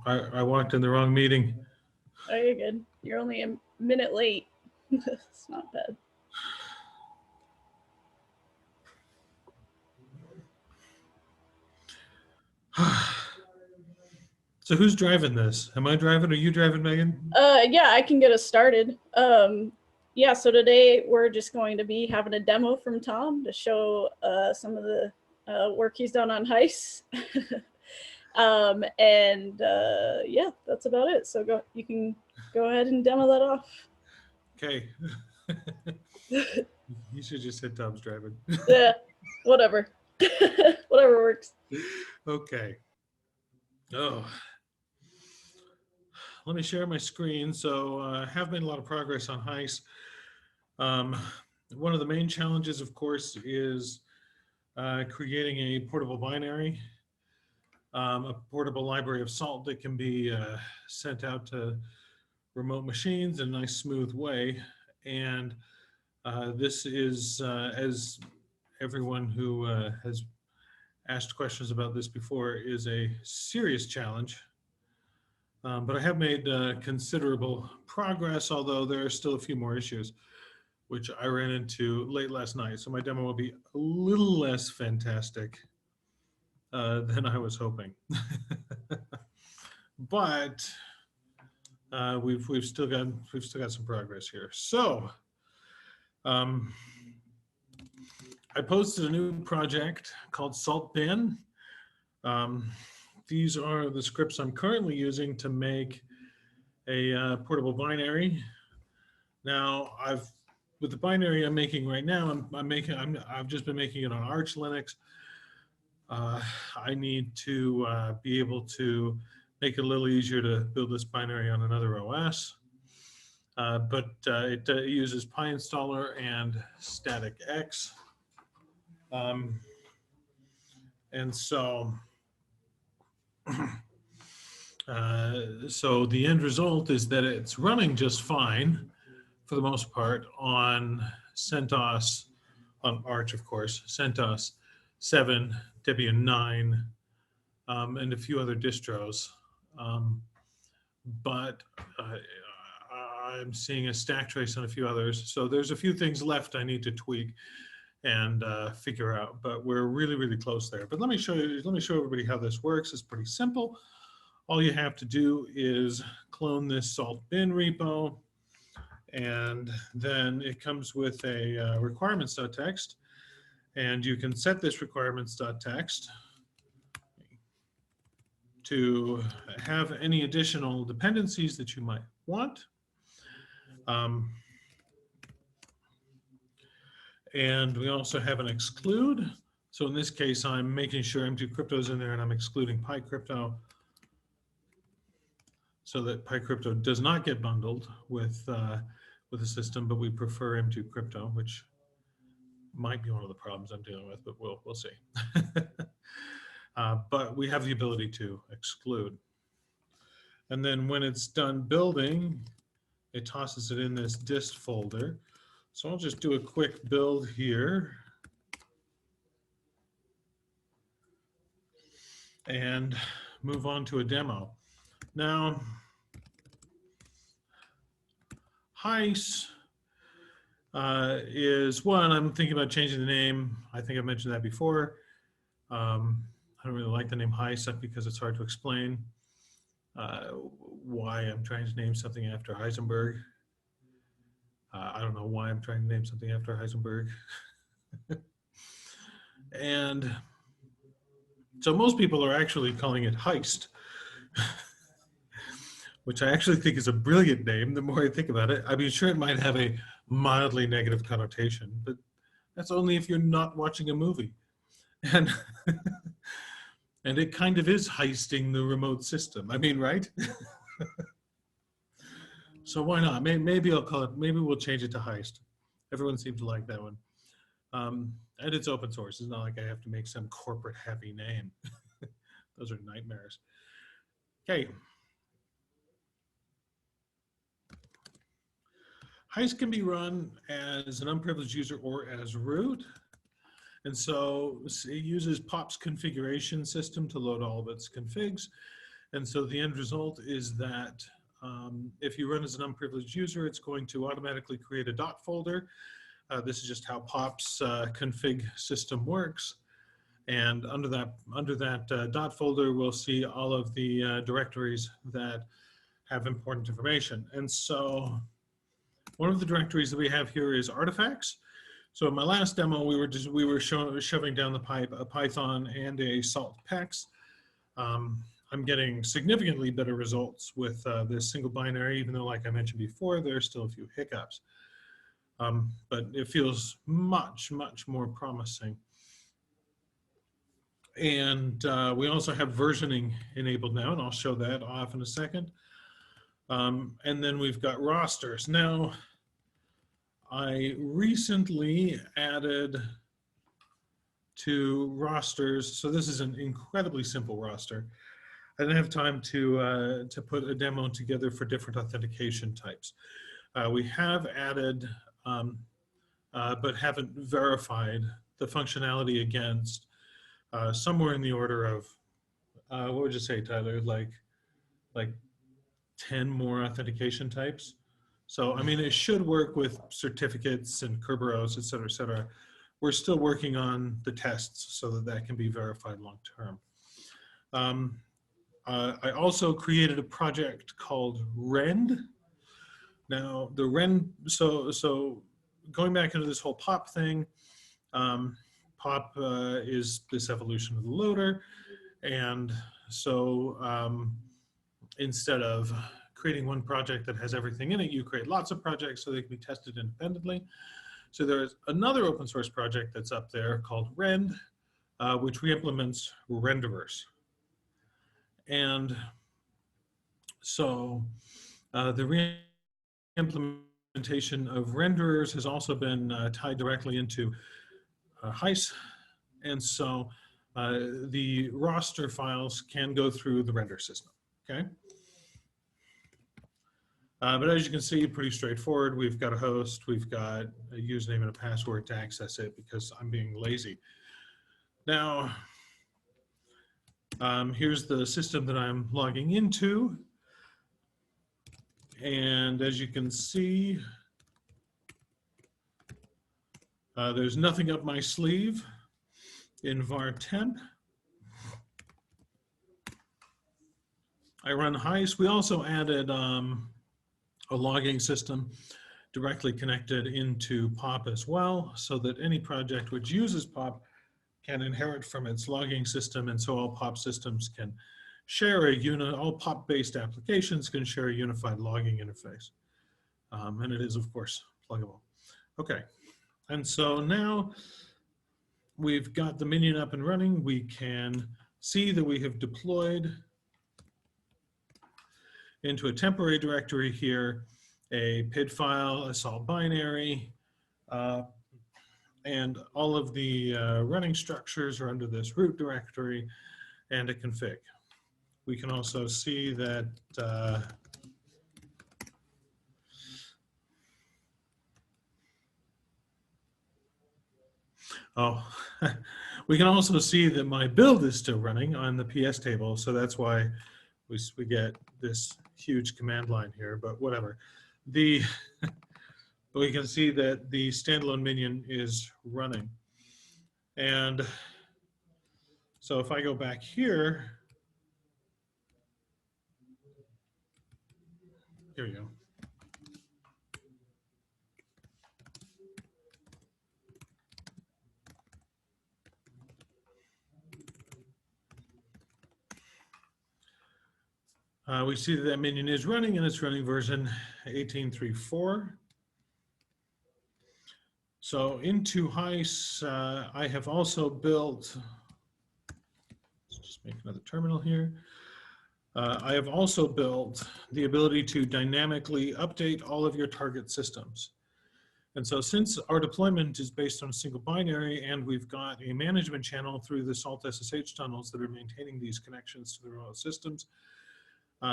I walked in the wrong meeting. Oh, you're good. You're only a minute late. It's not bad. So who's driving this? Am I driving? Are you driving, Megan? Yeah, I can get us started. Yeah, so today we're just going to be having a demo from Tom to show some of the work he's done on Heist. Yeah, that's about it. So you can go ahead and demo that off. Okay. You should just hit Tom's driving. Yeah, whatever. Whatever works. Okay. Oh. Let me share my screen. So I have made a lot of progress on Heist. One of the main challenges, of course, is creating a portable binary, a portable library of salt that can be sent out to remote machines in a nice, smooth way. And this is, as everyone who has asked questions about this before, is a serious challenge. But I have made considerable progress, although there are still a few more issues, which I ran into late last night. So my demo will be a little less fantastic than I was hoping. But we've still got some progress here. So I posted a new project called Salt Bin. These are the scripts I'm currently using to make a portable binary. Now, with the binary I'm making right now, I've just been making it on Arch Linux. I need to be able to make it a little easier to build this binary on another OS. But it uses PyInstaller and static X. And so, so the end result is that it's running just fine for the most part on CentOS, on Arch, of course, CentOS 7, Debian 9, and a few other distros. But I'm seeing a stack trace on a few others. So there's a few things left I need to tweak and figure out, but we're really, really close there. But let me show everybody how this works. It's pretty simple. All you have to do is clone this salt bin repo, and then it comes with a requirements.txt, and you can set this requirements.txt to have any additional dependencies that you might want. And we also have an exclude. So in this case, I'm making sure M2 crypto is in there, and I'm excluding PyCrypto so that PyCrypto does not get bundled with the system, but we prefer M2 crypto, which might be one of the problems I'm dealing with, but we'll see. But we have the ability to exclude. And then when it's done building, it tosses it in this dist folder. So I'll just do a quick build here. And move on to a demo. Now, Heist is one, I'm thinking about changing the name. I think I mentioned that before. I don't really like the name Heist because it's hard to explain why I'm trying to name something after Heisenberg. I don't know why I'm trying to name something after Heisenberg. And so most people are actually calling it Heist, which I actually think is a brilliant name the more I think about it. I mean, sure, it might have a mildly negative connotation, but that's only if you're not watching a movie. And, and it kind of is heisting the remote system. I mean, right? So why not? Maybe I'll call it, maybe we'll change it to Heist. Everyone seems to like that one. And it's open source. It's not like I have to make some corporate heavy name. Those are nightmares. Okay. Heist can be run as an unprivileged user or as root. And so it uses pop's configuration system to load all of its configs. And so the end result is that if you run as an unprivileged user, it's going to automatically create a dot folder. This is just how pop's config system works. And under that dot folder, we'll see all of the directories that have important information. And so one of the directories that we have here is artifacts. So in my last demo, we were shoving down the pipe a Python and a salt PEX. I'm getting significantly better results with this single binary, even though, like I mentioned before, there's still a few hiccups. But it feels much, much more promising. And we also have versioning enabled now, and I'll show that off in a second. And then we've got rosters. Now, I recently added to rosters, so this is an incredibly simple roster. I didn't have time to put a demo together for different authentication types. We have added, but haven't verified the functionality against somewhere in the order of, what would you say, Tyler, like 10 more authentication types. So, I mean, it should work with certificates and Kerberos, et cetera, et cetera. We're still working on the tests so that that can be verified long term. I also created a project called Rend. Now, the Rend, so going back into this whole POP thing, POP is this evolution of the loader. And so instead of creating one project that has everything in it, you create lots of projects so they can be tested independently. So there's another open source project that's up there called Rend, which re-implements renderers. And so the re-implementation of renderers has also been tied directly into HEIS. And so the roster files can go through the render system, okay? But as you can see, pretty straightforward. We've got a host, we've got a username and a password to access it because I'm being lazy. Now, here's the system that I'm logging into. And as you can see, there's nothing up my sleeve in var temp. I run HEIS. We also added a logging system directly connected into POP as well, so that any project which uses POP can inherit from its logging system, and so all POP systems can share all POP-based applications can share a unified logging interface. And it is, of course, pluggable. Okay, and so now we've got the minion up and running. We can see that we have deployed into a temporary directory here, a PID file, a salt binary, and all of the running structures are under this root directory and a config. We can also see that we can also see that my build is still running on the PS table, so that's why we get this huge command line here, but whatever. We can see that the standalone minion is running. And so if I go back here, here we go. We see that minion is running, and it's running version 18.3.4. So into HEIS, I have also built, let's just make another terminal here. I have also built the ability to dynamically update all of your target systems. And so since our deployment is based on a single binary and we've got a management channel through the salt SSH tunnels that are maintaining these connections to the remote systems,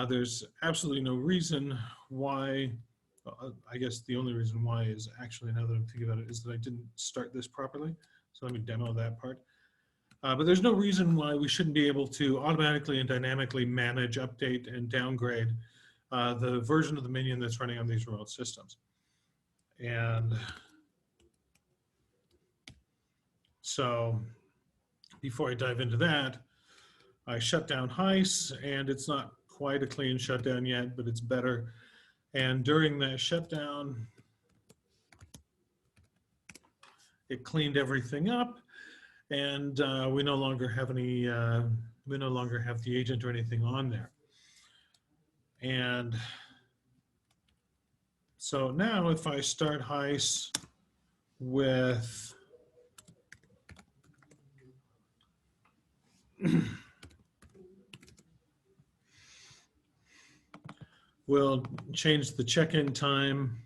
there's absolutely no reason why, I guess the only reason why is actually, now that I'm thinking about it, is that I didn't start this properly. So let me demo that part. But there's no reason why we shouldn't be able to automatically and dynamically manage, update, and downgrade the version of the minion that's running on these remote systems. And so before I dive into that, I shut down Heis, and it's not quite a clean shutdown yet, but it's better. And during that shutdown, it cleaned everything up, and we no longer have any, we no longer have the agent or anything on there. And so now if I start Heis with we'll change the check-in time,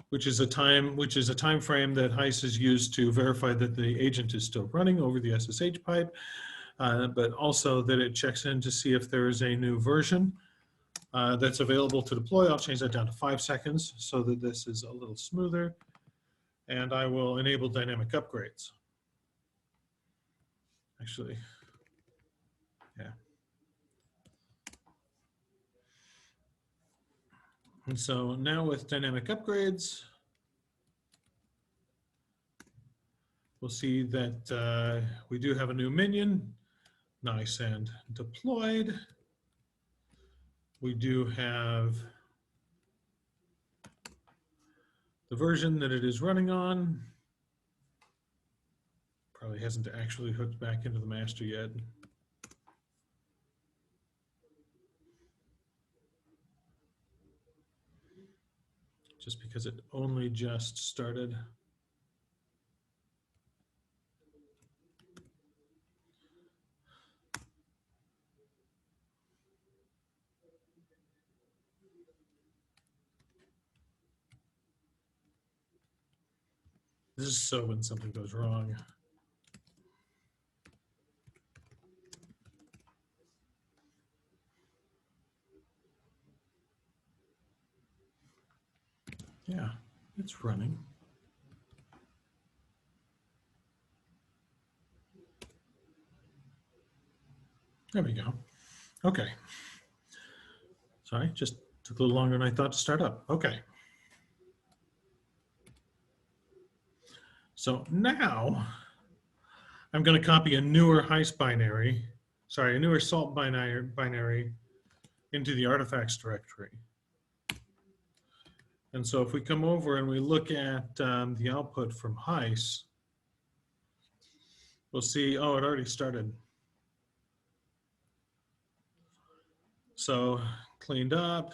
which is a time frame that Heis is used to verify that the agent is still running over the SSH pipe, but also that it checks in to see if there is a new version that's available to deploy. I'll change that down to 5 seconds so that this is a little smoother. And I will enable dynamic upgrades. Actually, yeah. And so now with dynamic upgrades, we'll see that we do have a new minion, nice and deployed. We do have the version that it is running on. Probably hasn't actually hooked back into the master yet. Just because it only just started. This is so when something goes wrong. Yeah, it's running. There we go. Okay. Sorry, just took a little longer than I thought to start up. Okay. So now I'm going to copy a newer Heis binary, sorry, a newer salt binary into the artifacts directory. And so if we come over and we look at the output from Heis, we'll see, oh, it already started. So cleaned up,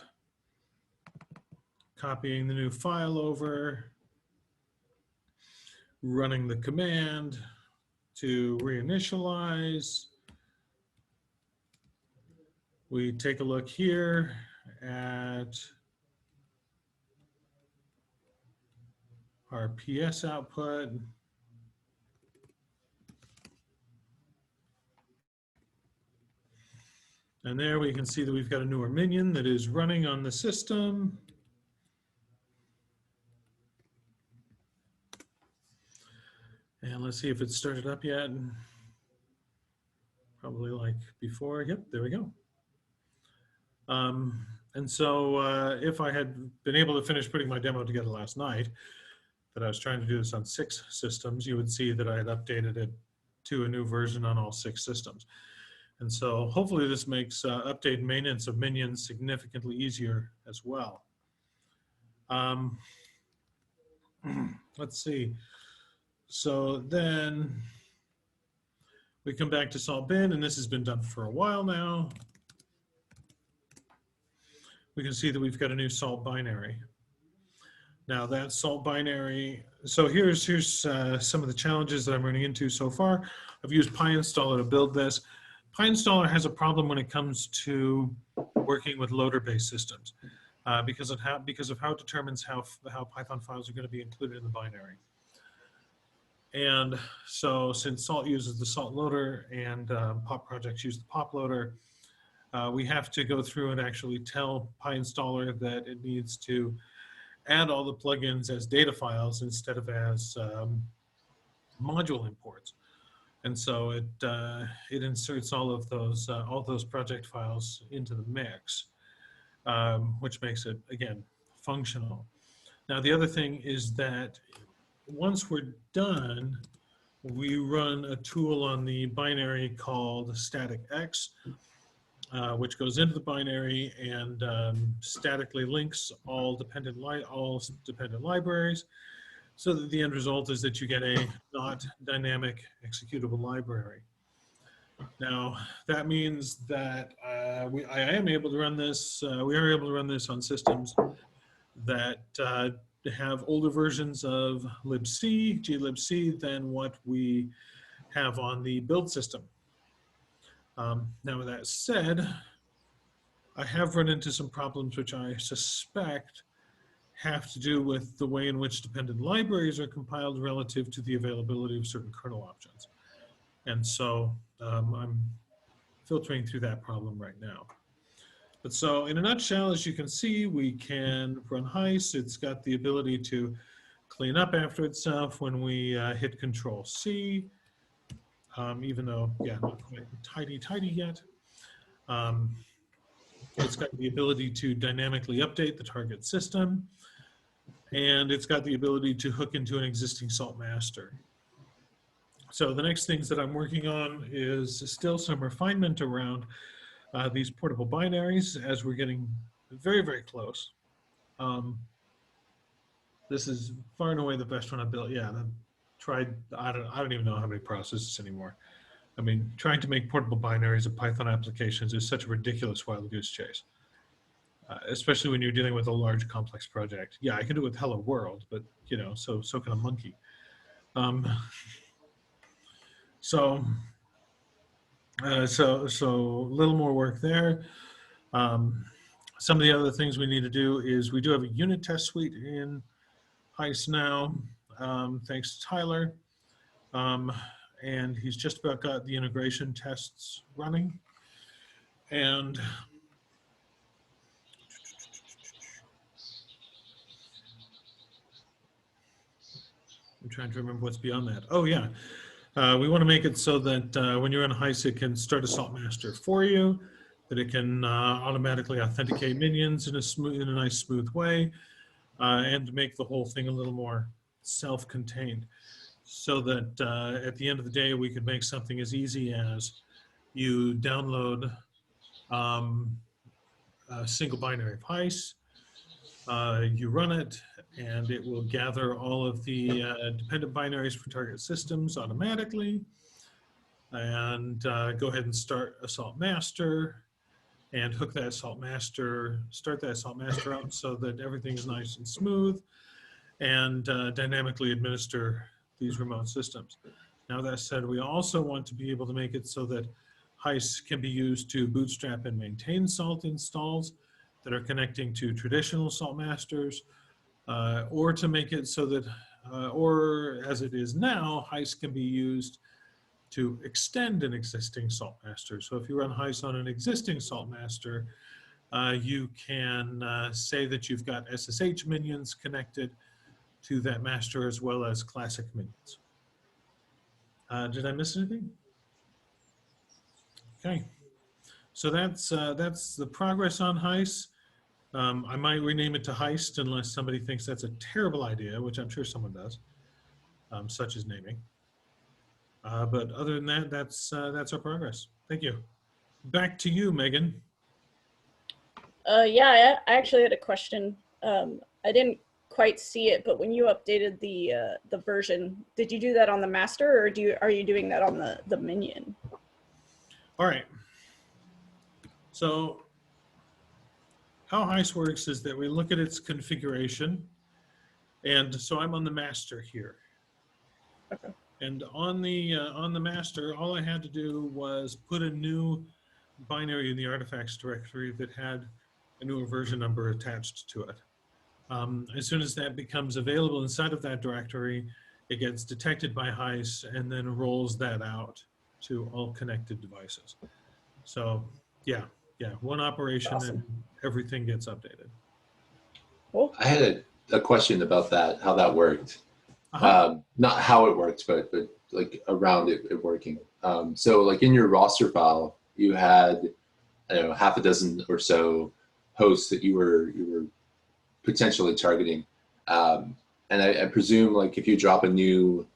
copying the new file over, running the command to reinitialize. We take a look here at our PS output. And there we can see that we've got a newer minion that is running on the system. And let's see if it's started up yet. Probably like before. Yep, there we go. And so if I had been able to finish putting my demo together last night, that I was trying to do this on 6 systems, you would see that I had updated it to a new version on all 6 systems. And so hopefully this makes update and maintenance of minions significantly easier as well. Let's see. So then we come back to salt bin, and this has been done for a while now. We can see that we've got a new salt binary. Now that salt binary, so here's some of the challenges that I'm running into so far. I've used PyInstaller to build this. PyInstaller has a problem when it comes to working with loader-based systems because of how it determines how Python files are going to be included in the binary. And so since Salt uses the Salt loader and pop projects use the pop loader, we have to go through and actually tell PyInstaller that it needs to add all the plugins as data files instead of as module imports. And so it inserts all those project files into the mix, which makes it, again, functional. Now, the other thing is that once we're done, we run a tool on the binary called static X, which goes into the binary and statically links all dependent libraries, so that the end result is that you get a not dynamic executable library. Now, that means that we are able to run this on systems that have older versions of libc, glibc, than what we have on the build system. Now, with that said, I have run into some problems which I suspect have to do with the way in which dependent libraries are compiled relative to the availability of certain kernel options. And so I'm filtering through that problem right now. But so in a nutshell, as you can see, we can run heist. It's got the ability to clean up after itself when we hit Control C, even though, yeah, not quite tidy yet. It's got the ability to dynamically update the target system, and it's got the ability to hook into an existing salt master. So the next things that I'm working on is still some refinement around these portable binaries, as we're getting very, very close. This is far and away the best one I've built. Yeah, I've tried, I don't even know how many processes anymore. I mean, trying to make portable binaries of Python applications is such a ridiculous wild goose chase, especially when you're dealing with a large, complex project. Yeah, I can do it with Hello World, but you know, so can a monkey. So a little more work there. Some of the other things we need to do is we do have a unit test suite in Heist now, thanks to Tyler. And he's just about got the integration tests running. And I'm trying to remember what's beyond that. Oh yeah, we want to make it so that when you're in Heist, it can start a salt master for you, that it can automatically authenticate minions in a nice smooth way, and make the whole thing a little more self-contained, so that at the end of the day, we could make something as easy as you download a single binary of Heist, you run it, and it will gather all of the dependent binaries for target systems automatically, and go ahead and start a salt master, and hook that salt master, start that salt master up so that everything is nice and smooth, and dynamically administer these remote systems. Now, that said, we also want to be able to make it so that Heist can be used to bootstrap and maintain salt installs that are connecting to traditional salt masters, or to make it so that, or as it is now, Heist can be used to extend an existing salt master. So if you run Heist on an existing salt master, you can say that you've got SSH minions connected to that master, as well as classic minions. Did I miss anything? Okay, so that's the progress on Heist. I might rename it to Heist unless somebody thinks that's a terrible idea, which I'm sure someone does, such as naming. But other than that, that's our progress. Thank you. Back to you, Megan. Yeah, I actually had a question. I didn't quite see it, but when you updated the version, did you do that on the master, or are you doing that on the minion? All right. So how Heist works is that we look at its configuration, and so I'm on the master here. Okay. And on the master, all I had to do was put a new binary in the artifacts directory that had a newer version number attached to it. As soon as that becomes available inside of that directory, it gets detected by Heist and then rolls that out to all connected devices. So yeah, one operation. Awesome. And everything gets updated. Cool. I had a question about that, how that worked. Not how it worked, but like around it working. So like in your roster file, you had, I don't know, half a dozen or so hosts that you were potentially targeting. And I presume like if you drop a new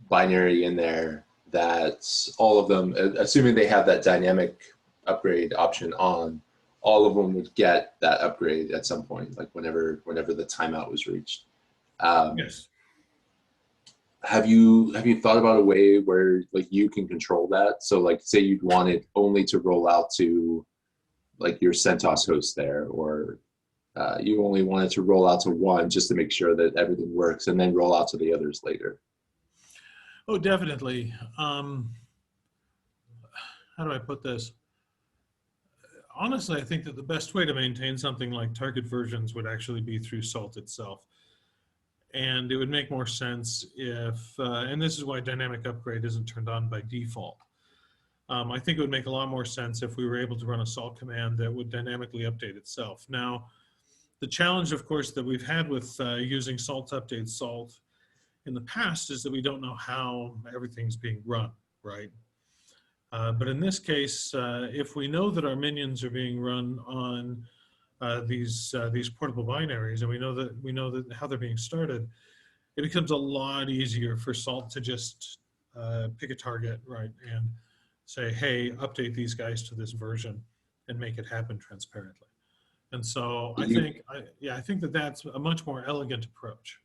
binary in there, that all of them, assuming they have that dynamic upgrade option on, all of them would get that upgrade at some point, like whenever the timeout was reached. Yes. Have you thought about a way where like you can control that? So like say you'd want it only to roll out to like your CentOS host there, or you only want it to roll out to one just to make sure that everything works, and then roll out to the others later. Oh, definitely. How do I put this? Honestly, I think that the best way to maintain something like target versions would actually be through SALT itself. And it would make more sense if, and this is why dynamic upgrade isn't turned on by default. I think it would make a lot more sense if we were able to run a SALT command that would dynamically update itself. Now, the challenge, of course, that we've had with using SALT update SALT in the past is that we don't know how everything's being run, right? But in this case, if we know that our minions are being run on these portable binaries, and we know that how they're being started, it becomes a lot easier for SALT to just pick a target, right, and say, hey, update these guys to this version, and make it happen transparently. And so I think that that's a much more elegant approach.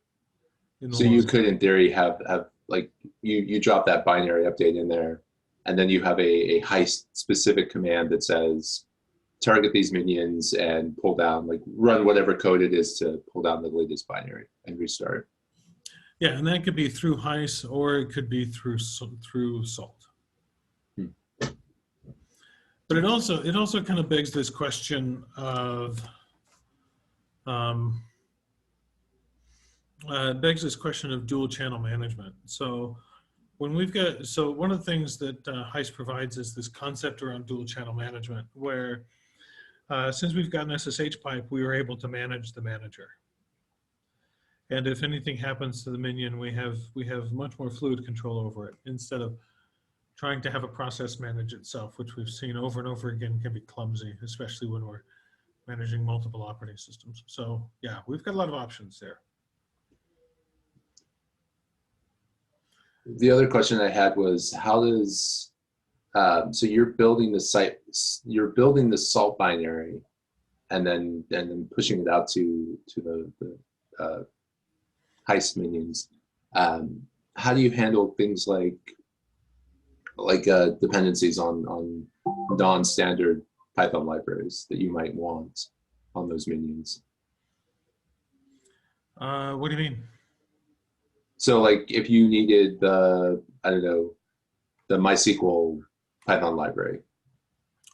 So you could, in theory, have like you drop that binary update in there, and then you have a heist specific command that says target these minions and pull down, like run whatever code it is to pull down the latest binary and restart. Yeah, and that could be through heist, or it could be through SALT. But it also kind of begs this question of dual channel management. So when one of the things that heist provides is this concept around dual channel management, where since we've got an SSH pipe, we were able to manage the manager. And if anything happens to the minion, we have much more fluid control over it, instead of trying to have a process manage itself, which we've seen over and over again can be clumsy, especially when we're managing multiple operating systems. So yeah, we've got a lot of options there. The other question I had was, how does so you're building the SALT binary, and then pushing it out to the heist minions. How do you handle things like dependencies on non-standard Python libraries that you might want on those minions? What do you mean? So like if you needed the MySQL Python library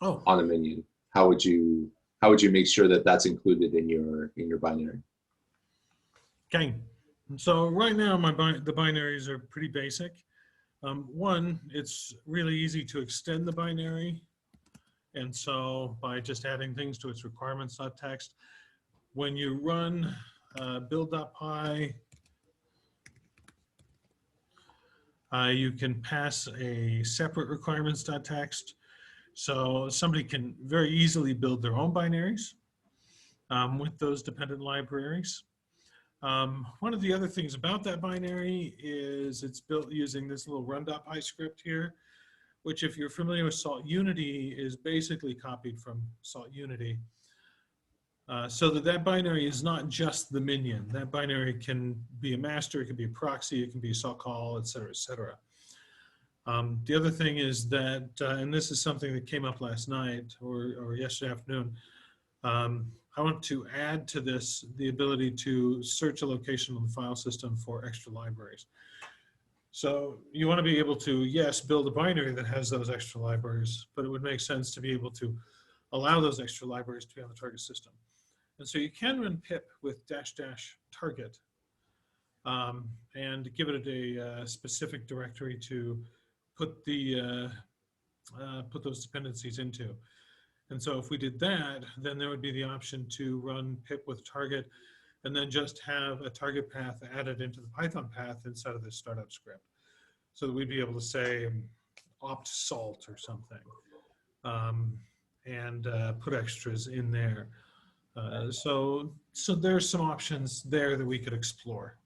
on a minion, how would you make sure that that's included in your binary? Okay, so right now the binaries are pretty basic. One, it's really easy to extend the binary, and so by just adding things to its requirements.txt, when you run build.py, you can pass a separate requirements.txt, so somebody can very easily build their own binaries with those dependent libraries. One of the other things about that binary is it's built using this little run.py script here, which, if you're familiar with Salt Unity, is basically copied from Salt Unity. So that binary is not just the minion. That binary can be a master, it can be a proxy, it can be a salt call, et cetera, et cetera. The other thing is that, and this is something that came up last night or yesterday afternoon, I want to add to this the ability to search a location on the file system for extra libraries. So you want to be able to, yes, build a binary that has those extra libraries, but it would make sense to be able to allow those extra libraries to be on the target system. And so you can run pip with --target and give it a specific directory to put those dependencies into. And so if we did that, then there would be the option to run pip with target, and then just have a target path added into the Python path inside of this startup script. so that we'd be able to say opt salt or something, and put extras in there. So there's some options there that we could explore.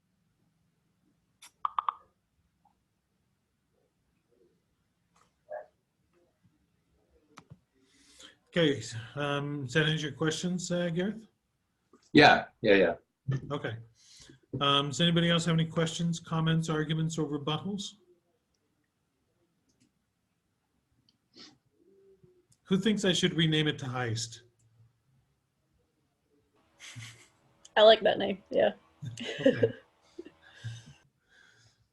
Okay, does that answer your questions, Gareth? Yeah. Okay. Does anybody else have any questions, comments, arguments, or rebuttals? Who thinks I should rename it to Heist? I like that name. Yeah. Okay.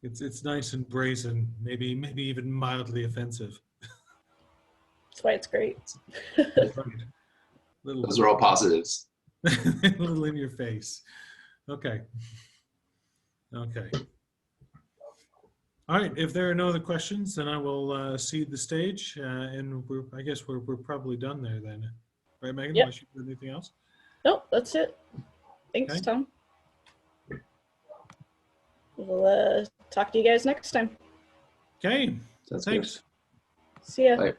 It's nice and brazen, maybe even mildly offensive. That's why it's great. That's right. Little, Those are all positives. little in your face. Okay. Okay. All right. If there are no other questions, then I will cede the stage, and I guess we're probably done there then, right, Megan? Yep. Unless you have anything else. Nope, that's it. Thanks, Okay. Tom. We'll talk to you guys next time. Okay. That's good. Thanks. See ya. Bye.